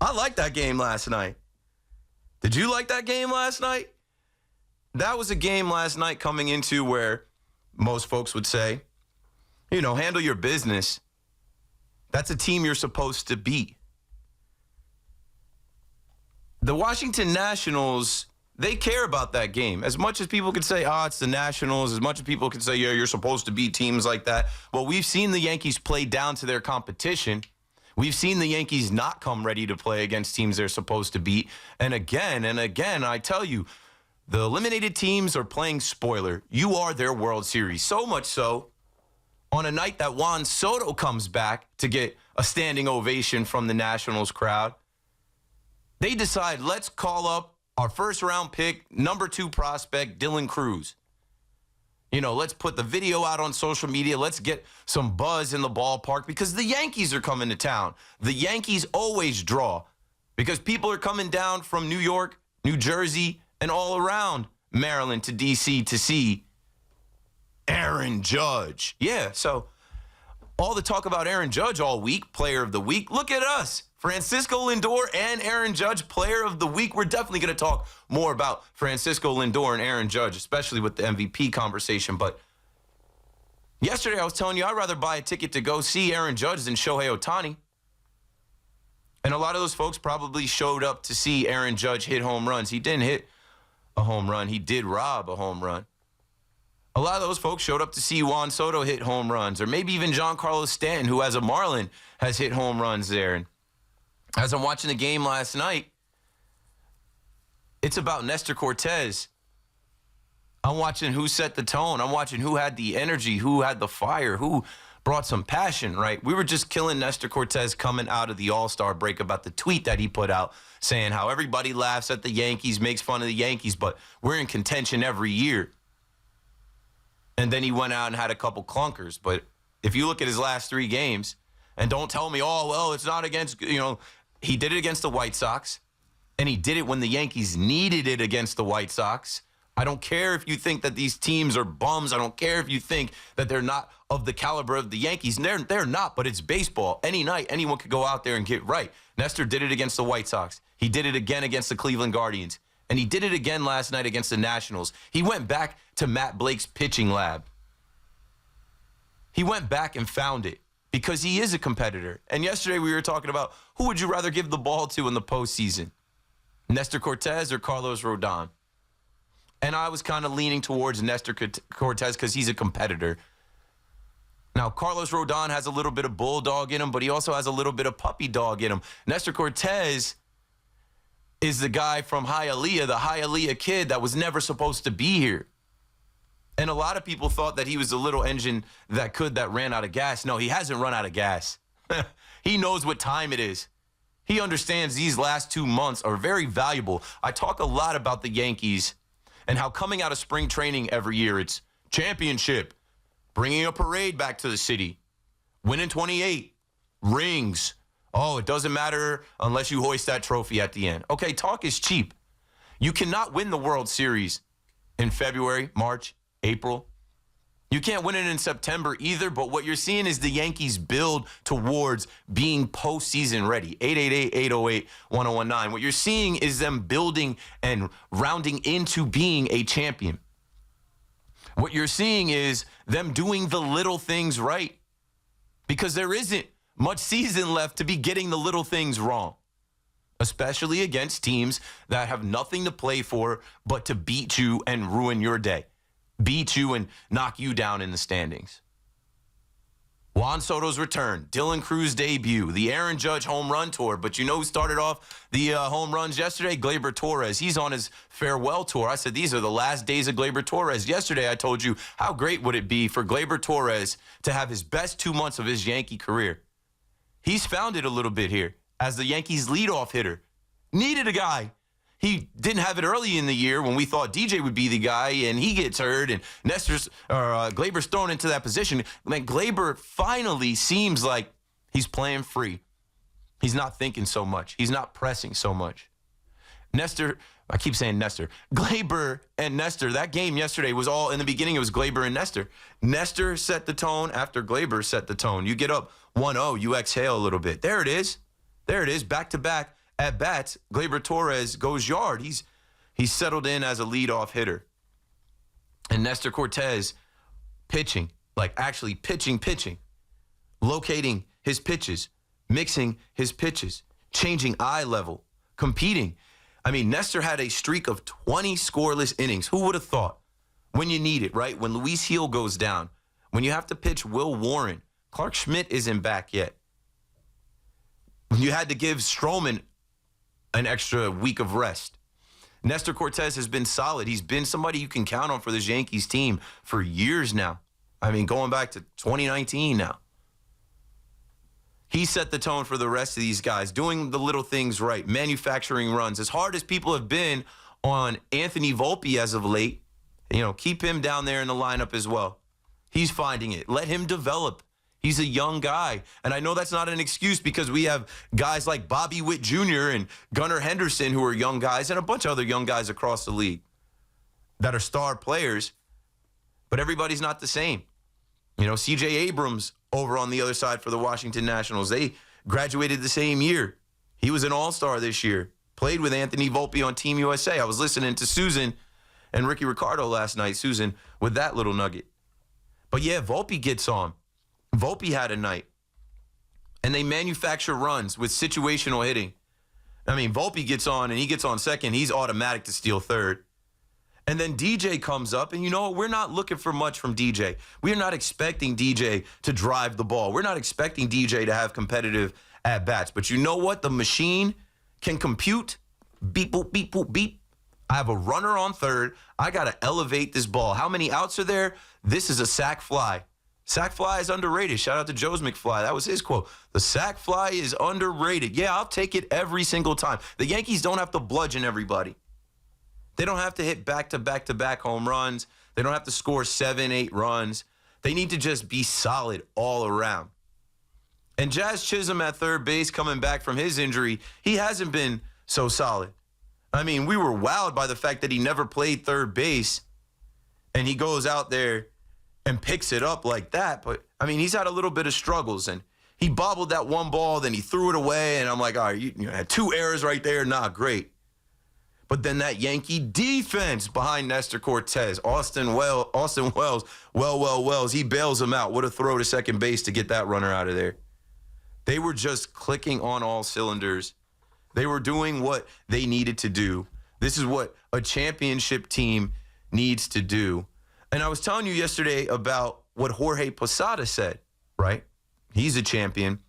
I liked that game last night. Did you like that game last night? That was a game last night coming into where most folks would say, handle your business. That's a team you're supposed to beat. The Washington Nationals, they care about that game. As much as people could say, it's the Nationals, as much as people could say, yeah, you're supposed to beat teams like that. Well, we've seen the Yankees play down to their competition. We've seen the Yankees not come ready to play against teams they're supposed to beat. And again, I tell you, the eliminated teams are playing spoiler. You are their World Series. So much so, on a night that Juan Soto comes back to get a standing ovation from the Nationals crowd, they decide, let's call up our first-round pick, number 2 prospect, Dylan Cruz. Let's put the video out on social media. Let's get some buzz in the ballpark because the Yankees are coming to town. The Yankees always draw because people are coming down from New York, New Jersey, and all around Maryland to D.C. to see Aaron Judge. Yeah, so all the talk about Aaron Judge all week, player of the week. Look at us. Francisco Lindor and Aaron Judge, player of the week. We're definitely going to talk more about Francisco Lindor and Aaron Judge, especially with the MVP conversation. But yesterday I was telling you I'd rather buy a ticket to go see Aaron Judge than Shohei Ohtani. And a lot of those folks probably showed up to see Aaron Judge hit home runs. He didn't hit a home run. He did rob a home run. A lot of those folks showed up to see Juan Soto hit home runs, or maybe even Giancarlo Stanton, who as a Marlin has hit home runs there. And as I'm watching the game last night, it's about Nestor Cortez. I'm watching who set the tone. I'm watching who had the energy, who had the fire, who brought some passion, right? We were just killing Nestor Cortez coming out of the All-Star break about the tweet that he put out saying how everybody laughs at the Yankees, makes fun of the Yankees, but we're in contention every year. And then he went out and had a couple clunkers. But if you look at his last 3 games, and don't tell me, it's not against, he did it against the White Sox, and he did it when the Yankees needed it against the White Sox. I don't care if you think that these teams are bums. I don't care if you think that they're not of the caliber of the Yankees. They're not, but it's baseball. Any night, anyone could go out there and get right. Nestor did it against the White Sox. He did it again against the Cleveland Guardians. And he did it again last night against the Nationals. He went back to Matt Blake's pitching lab. He went back and found it because he is a competitor. And yesterday we were talking about who would you rather give the ball to in the postseason, Nestor Cortez or Carlos Rodon? And I was kind of leaning towards Nestor Cortez because he's a competitor. Now, Carlos Rodon has a little bit of bulldog in him, but he also has a little bit of puppy dog in him. Nestor Cortez is the guy from Hialeah, the Hialeah kid that was never supposed to be here. And a lot of people thought that he was the little engine that ran out of gas. No, he hasn't run out of gas. He knows what time it is. He understands these last 2 months are very valuable. I talk a lot about the Yankees and how coming out of spring training every year, it's championship, bringing a parade back to the city, winning 28, rings. Oh, it doesn't matter unless you hoist that trophy at the end. Okay, talk is cheap. You cannot win the World Series in February, March, April. You can't win it in September either, but what you're seeing is the Yankees build towards being postseason ready. 888-808-1019. What you're seeing is them building and rounding into being a champion. What you're seeing is them doing the little things right because there isn't much season left to be getting the little things wrong, especially against teams that have nothing to play for but to beat you and ruin your day. Beat you and knock you down in the standings. Juan Soto's return, Dylan Cruz debut, the Aaron Judge home run tour. But you know who started off the home runs yesterday? Gleyber Torres. He's on his farewell tour. I said these are the last days of Gleyber Torres. Yesterday I told you how great would it be for Gleyber Torres to have his best 2 months of his Yankee career. He's found it a little bit here as the Yankees' leadoff hitter. Needed a guy. He didn't have it early in the year when we thought DJ would be the guy, and he gets hurt, and Gleyber's thrown into that position. Like Gleyber finally seems like he's playing free. He's not thinking so much. He's not pressing so much. Nestor, I keep saying Nestor. Gleyber and Nestor, that game yesterday was all, in the beginning it was Gleyber and Nestor. Nestor set the tone after Gleyber set the tone. You get up 1-0, you exhale a little bit. There it is. There it is, back-to-back at bats, Gleyber Torres goes yard. He's settled in as a leadoff hitter. And Nestor Cortez pitching, like actually pitching, locating his pitches, mixing his pitches, changing eye level, competing. I mean, Nestor had a streak of 20 scoreless innings. Who would have thought? When you need it, right? When Luis Heel goes down, when you have to pitch Will Warren, Clark Schmidt isn't back yet. When you had to give Stroman an extra week of rest. Nestor Cortez has been solid. He's been somebody you can count on for this Yankees team for years now. I mean, going back to 2019 now. He set the tone for the rest of these guys, doing the little things right, manufacturing runs. As hard as people have been on Anthony Volpi as of late, keep him down there in the lineup as well. He's finding it. Let him develop. He's a young guy. And I know that's not an excuse because we have guys like Bobby Witt Jr. and Gunnar Henderson who are young guys and a bunch of other young guys across the league that are star players. But everybody's not the same. C.J. Abrams over on the other side for the Washington Nationals. They graduated the same year. He was an all-star this year. Played with Anthony Volpi on Team USA. I was listening to Susan and Ricky Ricardo last night, Susan, with that little nugget. But yeah, Volpi gets on. Volpi had a night. And they manufacture runs with situational hitting. I mean, Volpi gets on and he gets on second. He's automatic to steal third. And then DJ comes up, and you know what? We're not looking for much from DJ. We're not expecting DJ to drive the ball. We're not expecting DJ to have competitive at-bats. But you know what? The machine can compute. Beep, boop, beep, boop, beep. I have a runner on third. I got to elevate this ball. How many outs are there? This is a sac fly. Sac fly is underrated. Shout out to Joe's McFly. That was his quote. The sac fly is underrated. Yeah, I'll take it every single time. The Yankees don't have to bludgeon everybody. They don't have to hit back-to-back-to-back home runs. They don't have to score 7, 8 runs. They need to just be solid all around. And Jazz Chisholm at third base coming back from his injury, he hasn't been so solid. I mean, we were wowed by the fact that he never played third base, and he goes out there and picks it up like that. But, I mean, he's had a little bit of struggles, and he bobbled that one ball, then he threw it away, and I'm like, all right, you had 2 errors right there. Not great. But then that Yankee defense behind Nestor Cortez, Austin Wells, he bails him out. What a throw to second base to get that runner out of there. They were just clicking on all cylinders. They were doing what they needed to do. This is what a championship team needs to do. And I was telling you yesterday about what Jorge Posada said, right? He's a champion.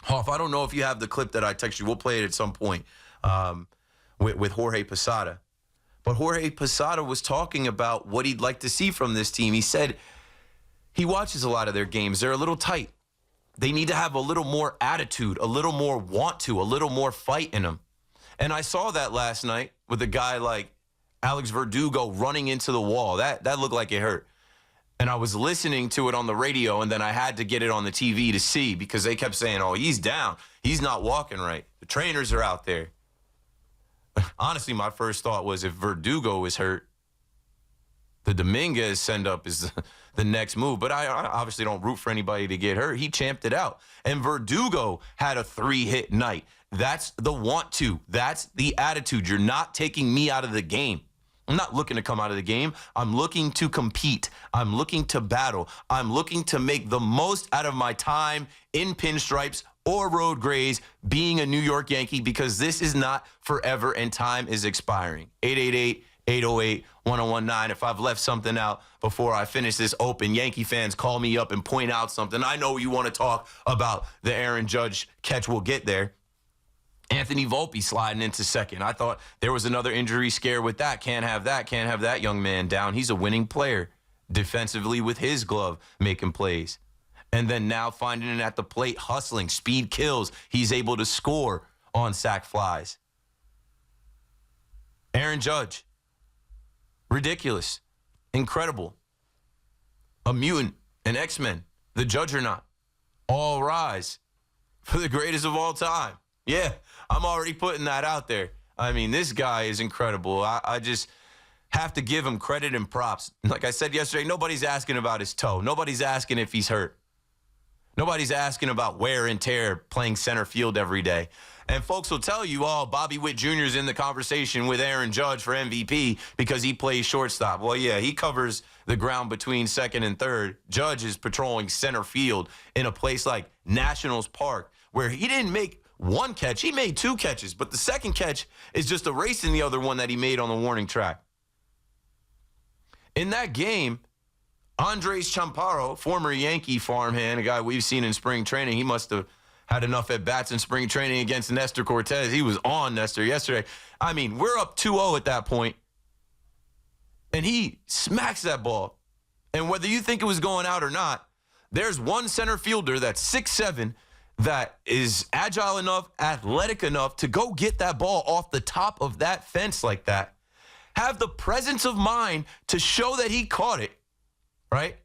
Hoff, I don't know if you have the clip that I texted you. We'll play it at some point. With Jorge Posada. But Jorge Posada was talking about what he'd like to see from this team. He said he watches a lot of their games. They're a little tight. They need to have a little more attitude, a little more want to, a little more fight in them. And I saw that last night with a guy like Alex Verdugo running into the wall. That looked like it hurt. And I was listening to it on the radio, and then I had to get it on the TV to see because they kept saying, oh, he's down. He's not walking right. The trainers are out there. Honestly, my first thought was if Verdugo is hurt, the Dominguez send-up is the next move. But I obviously don't root for anybody to get hurt. He champed it out. And Verdugo had a 3-hit night. That's the want to. That's the attitude. You're not taking me out of the game. I'm not looking to come out of the game. I'm looking to compete. I'm looking to battle. I'm looking to make the most out of my time in pinstripes or road grays being a New York Yankee because this is not forever and time is expiring. 888-808-1019. If I've left something out before I finish this open, Yankee fans call me up and point out something. I know you want to talk about the Aaron Judge catch. We'll get there. Anthony Volpi sliding into second. I thought there was another injury scare with that. Can't have that young man down. He's a winning player defensively with his glove, making plays. And then now finding it at the plate, hustling, speed kills. He's able to score on sac flies. Aaron Judge, ridiculous, incredible, a mutant, an X-Men, the Judgernaut, all rise for the greatest of all time. Yeah, I'm already putting that out there. I mean, this guy is incredible. I just have to give him credit and props. Like I said yesterday, nobody's asking about his toe. Nobody's asking if he's hurt. Nobody's asking about wear and tear playing center field every day. And folks will tell you, oh, Bobby Witt Jr. is in the conversation with Aaron Judge for MVP because he plays shortstop. Well, yeah, he covers the ground between second and third. Judge is patrolling center field in a place like Nationals Park where he didn't make one catch. He made 2 catches, but the second catch is just erasing the other one that he made on the warning track. In that game, Andres Champaro, former Yankee farmhand, a guy we've seen in spring training, he must have had enough at-bats in spring training against Nestor Cortez. He was on Nestor yesterday. I mean, we're up 2-0 at that point, and he smacks that ball. And whether you think it was going out or not, there's one center fielder that's 6'7", that is agile enough, athletic enough to go get that ball off the top of that fence like that. Have the presence of mind to show that he caught it, right?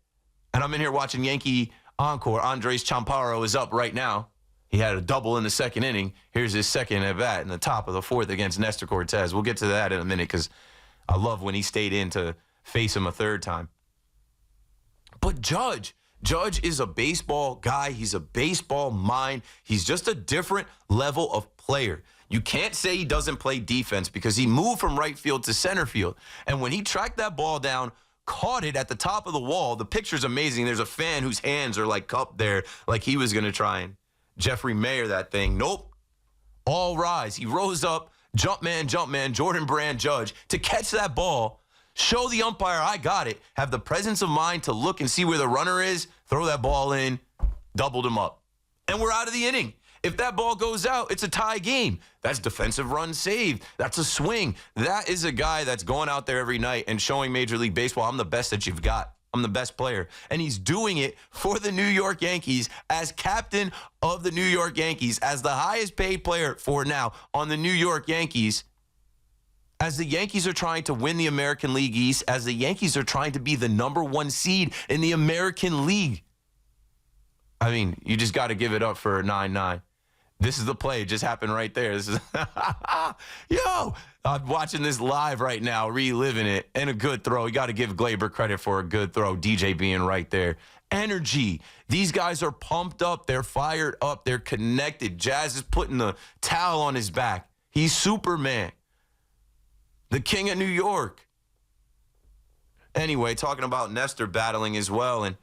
And I'm in here watching Yankee Encore. Andres Champaro is up right now. He had a double in the second inning. Here's his second at bat in the top of the fourth against Nestor Cortez. We'll get to that in a minute because I love when he stayed in to face him a third time. But Judge is a baseball guy. He's a baseball mind. He's just a different level of player. You can't say he doesn't play defense because he moved from right field to center field. And when he tracked that ball down, caught it at the top of the wall, the picture's amazing. There's a fan whose hands are like cupped there, like he was going to try and Jeffrey Mayer that thing. Nope. All rise. He rose up, jump man, Jordan Brand Judge, to catch that ball, show the umpire I got it, have the presence of mind to look and see where the runner is, throw that ball in, doubled him up. And we're out of the inning. If that ball goes out, it's a tie game. That's defensive run saved. That's a swing. That is a guy that's going out there every night and showing Major League Baseball, I'm the best that you've got. I'm the best player. And he's doing it for the New York Yankees as captain of the New York Yankees, as the highest paid player for now on the New York Yankees, as the Yankees are trying to win the American League East, as the Yankees are trying to be the #1 seed in the American League. I mean, you just got to give it up for 9-9. This is the play. It just happened right there. This is, yo, I'm watching this live right now, reliving it, and a good throw. You got to give Gleyber credit for a good throw, DJ being right there. Energy. These guys are pumped up. They're fired up. They're connected. Jazz is putting the towel on his back. He's Superman, the king of New York. Anyway, talking about Nestor battling as well, and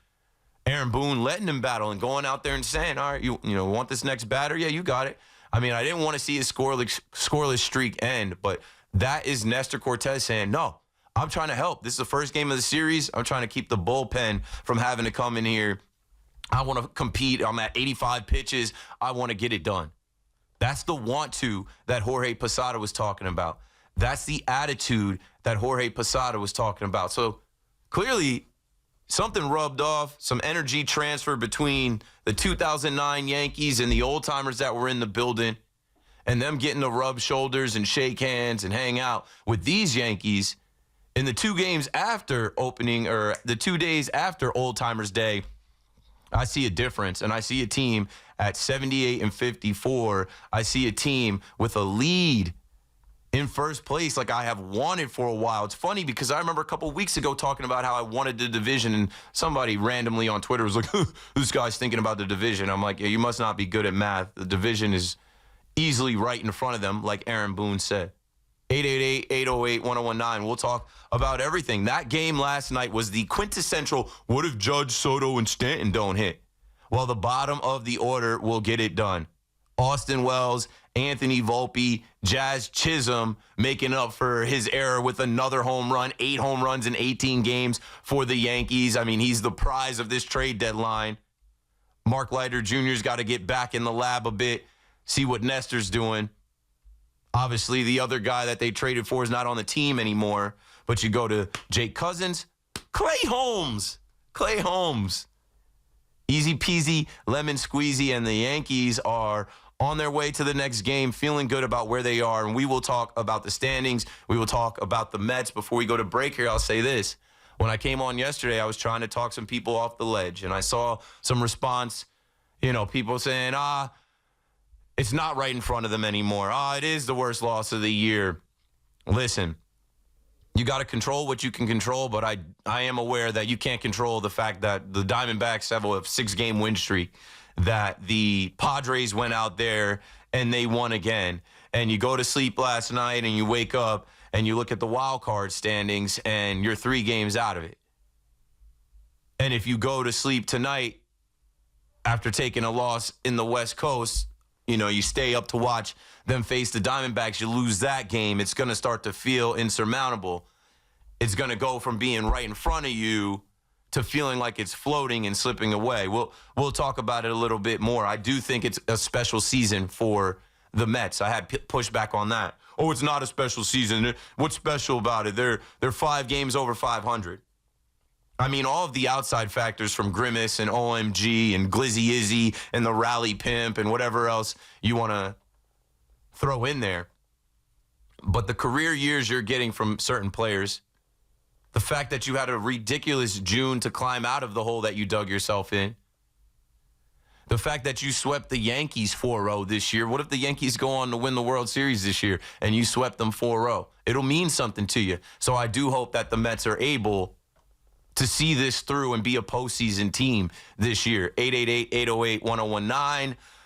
Aaron Boone letting him battle and going out there and saying, all right, you want this next batter? Yeah, you got it. I mean, I didn't want to see his scoreless streak end, but that is Nestor Cortez saying, no, I'm trying to help. This is the first game of the series. I'm trying to keep the bullpen from having to come in here. I want to compete. I'm at 85 pitches. I want to get it done. That's the want to that Jorge Posada was talking about. That's the attitude that Jorge Posada was talking about. So clearly, something rubbed off, some energy transfer between the 2009 Yankees and the old-timers that were in the building, and them getting to rub shoulders and shake hands and hang out with these Yankees in the 2 games after opening, or the 2 days after Old Timers Day. I see a difference, and I see a team at 78 and 54. I see a team with a lead in first place like I have wanted for a while. It's funny because I remember a couple of weeks ago talking about how I wanted the division, and somebody randomly on Twitter was like, this guy's thinking about the division. I'm like, yeah, you must not be good at math. The division is easily right in front of them, like Aaron Boone said. 888-808-1019. We'll talk about everything. That game last night was the quintessential, what if Judge, Soto, and Stanton don't hit? Well, the bottom of the order will get it done. Austin Wells, Anthony Volpi, Jazz Chisholm making up for his error with another home run, 8 home runs in 18 games for the Yankees. I mean, he's the prize of this trade deadline. Mark Leiter Jr.'s got to get back in the lab a bit, see what Nestor's doing. Obviously, the other guy that they traded for is not on the team anymore, but you go to Jake Cousins, Clay Holmes. Easy peasy, lemon squeezy, and the Yankees are on their way to the next game, feeling good about where they are. And we will talk about the standings. We will talk about the Mets. Before we go to break here, I'll say this. When I came on yesterday, I was trying to talk some people off the ledge, and I saw some response, people saying, it's not right in front of them anymore. It is the worst loss of the year. Listen, You got to control what you can control, but I am aware that you can't control the fact that the Diamondbacks have a 6-game win streak, that the Padres went out there and they won again. And you go to sleep last night and you wake up and you look at the wild card standings and you're 3 games out of it. And if you go to sleep tonight after taking a loss in the West Coast, you stay up to watch them face the Diamondbacks, you lose that game, it's going to start to feel insurmountable. It's going to go from being right in front of you to feeling like it's floating and slipping away. We'll talk about it a little bit more. I do think it's a special season for the Mets. I had pushback on that. Oh, it's not a special season. What's special about it? They're 5 games over 500. I mean, all of the outside factors from Grimace and OMG and Glizzy Izzy and the Rally Pimp and whatever else you want to throw in there. But the career years you're getting from certain players, the fact that you had a ridiculous June to climb out of the hole that you dug yourself in, the fact that you swept the Yankees 4-0 this year. What if the Yankees go on to win the World Series this year and you swept them 4-0? It'll mean something to you. So I do hope that the Mets are able to see this through and be a postseason team this year. 888-808-1019.